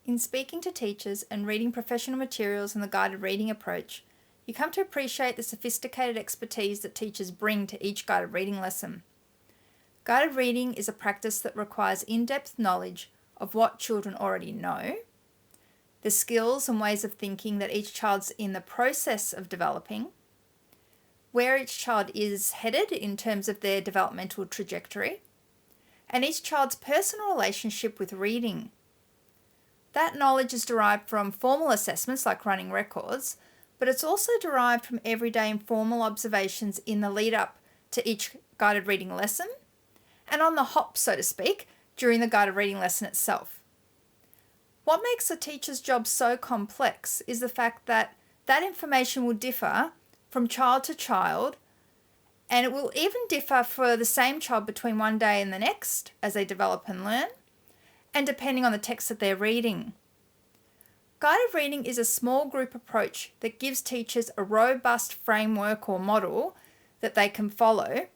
In speaking to teachers and reading professional materials on the guided reading approach, you come to appreciate the sophisticated expertise that teachers bring to each guided reading lesson. Guided reading is a practice that requires in-depth knowledge of what children already know, the skills and ways of thinking that each child's in the process of developing, where each child is headed in terms of their developmental trajectory, and each child's personal relationship with reading. That knowledge is derived from formal assessments like running records, but it's also derived from everyday informal observations in the lead up to each guided reading lesson, and on the hop, so to speak, during the guided reading lesson itself. What makes a teacher's job so complex is the fact that that information will differ from child to child, and it will even differ for the same child between one day and the next as they develop and learn, and depending on the text that they're reading. Guided reading is a small group approach that gives teachers a robust framework or model that they can follow,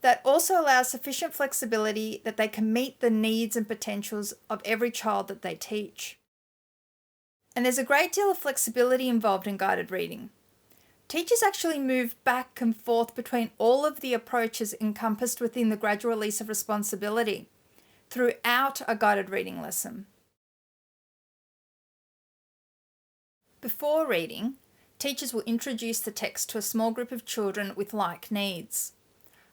that also allows sufficient flexibility that they can meet the needs and potentials of every child that they teach. And there's a great deal of flexibility involved in guided reading. Teachers actually move back and forth between all of the approaches encompassed within the gradual release of responsibility throughout a guided reading lesson. Before reading, teachers will introduce the text to a small group of children with like needs.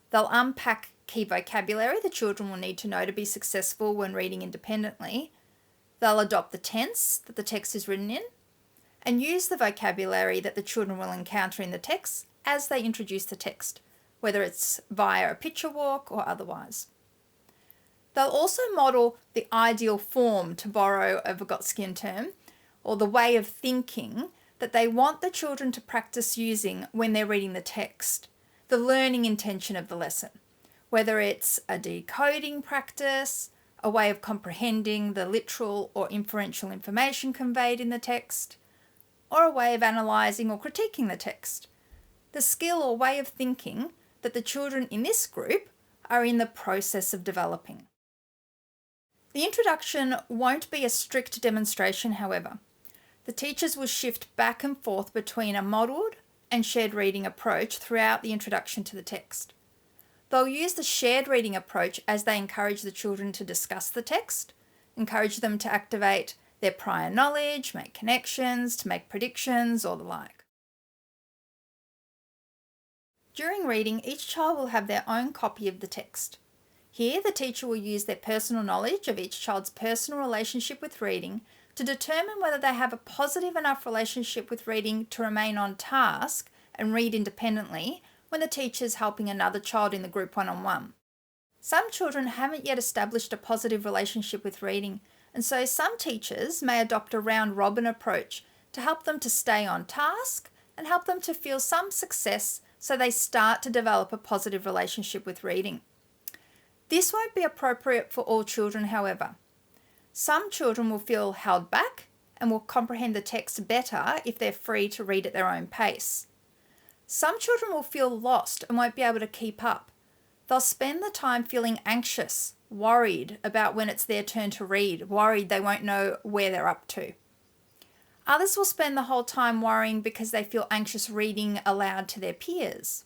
They'll unpack key vocabulary the children will need to know to be successful when reading independently. They'll adopt the tense that the text is written in, and use the vocabulary that the children will encounter in the text as they introduce the text, whether it's via a picture walk or otherwise. They'll also model the ideal form, to borrow a Vygotskian term, or the way of thinking that they want the children to practice using when they're reading the text, the learning intention of the lesson, whether it's a decoding practice, a way of comprehending the literal or inferential information conveyed in the text, or a way of analysing or critiquing the text, the skill or way of thinking that the children in this group are in the process of developing. The introduction won't be a strict demonstration, however. The teachers will shift back and forth between a modelled and shared reading approach throughout the introduction to the text. They'll use the shared reading approach as they encourage the children to discuss the text, encourage them to activate their prior knowledge, make connections, to make predictions, or the like. During reading, each child will have their own copy of the text. Here, the teacher will use their personal knowledge of each child's personal relationship with reading to determine whether they have a positive enough relationship with reading to remain on task and read independently when the teacher is helping another child in the group one-on-one. Some children haven't yet established a positive relationship with reading, and so some teachers may adopt a round-robin approach to help them to stay on task and help them to feel some success so they start to develop a positive relationship with reading. This won't be appropriate for all children, however. Some children will feel held back and will comprehend the text better if they're free to read at their own pace. Some children will feel lost and won't be able to keep up. They'll spend the time feeling anxious, worried about when it's their turn to read, worried they won't know where they're up to. Others will spend the whole time worrying because they feel anxious reading aloud to their peers.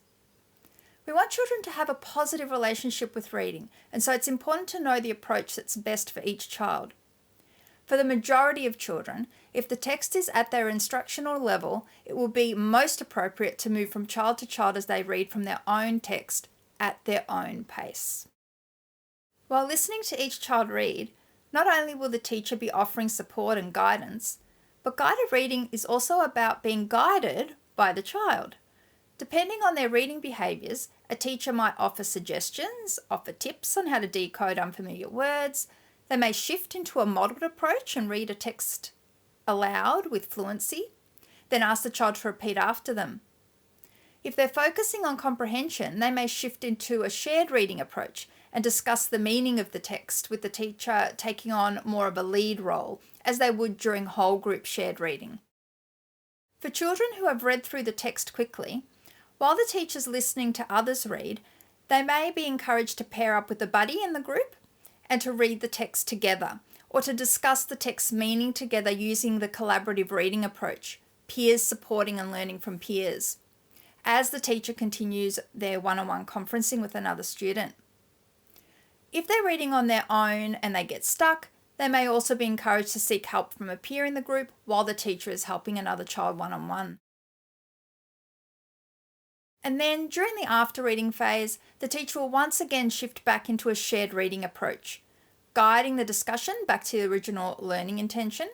We want children to have a positive relationship with reading, and so it's important to know the approach that's best for each child. For the majority of children, if the text is at their instructional level, it will be most appropriate to move from child to child as they read from their own text at their own pace. While listening to each child read, not only will the teacher be offering support and guidance, but guided reading is also about being guided by the child. Depending on their reading behaviours, a teacher might offer suggestions, offer tips on how to decode unfamiliar words. They may shift into a modelled approach and read a text aloud with fluency, then ask the child to repeat after them. If they're focusing on comprehension, they may shift into a shared reading approach and discuss the meaning of the text, with the teacher taking on more of a lead role, as they would during whole group shared reading. For children who have read through the text quickly, while the teacher's listening to others read, they may be encouraged to pair up with a buddy in the group and to read the text together, or to discuss the text's meaning together using the collaborative reading approach, peers supporting and learning from peers, as the teacher continues their one-on-one conferencing with another student. If they're reading on their own and they get stuck, they may also be encouraged to seek help from a peer in the group while the teacher is helping another child one-on-one. And then during the after reading phase, the teacher will once again shift back into a shared reading approach, guiding the discussion back to the original learning intention,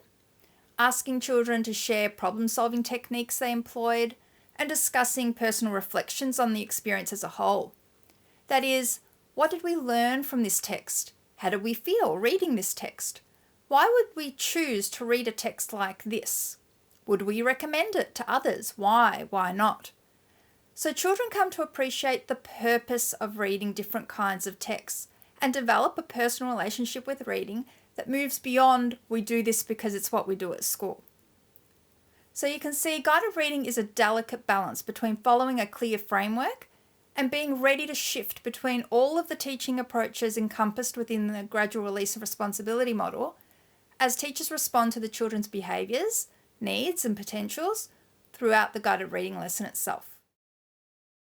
asking children to share problem-solving techniques they employed, and discussing personal reflections on the experience as a whole. That is, what did we learn from this text? How did we feel reading this text? Why would we choose to read a text like this? Would we recommend it to others? Why? Why not? So children come to appreciate the purpose of reading different kinds of texts and develop a personal relationship with reading that moves beyond we do this because it's what we do at school. So you can see guided reading is a delicate balance between following a clear framework and being ready to shift between all of the teaching approaches encompassed within the gradual release of responsibility model as teachers respond to the children's behaviours, needs and potentials throughout the guided reading lesson itself.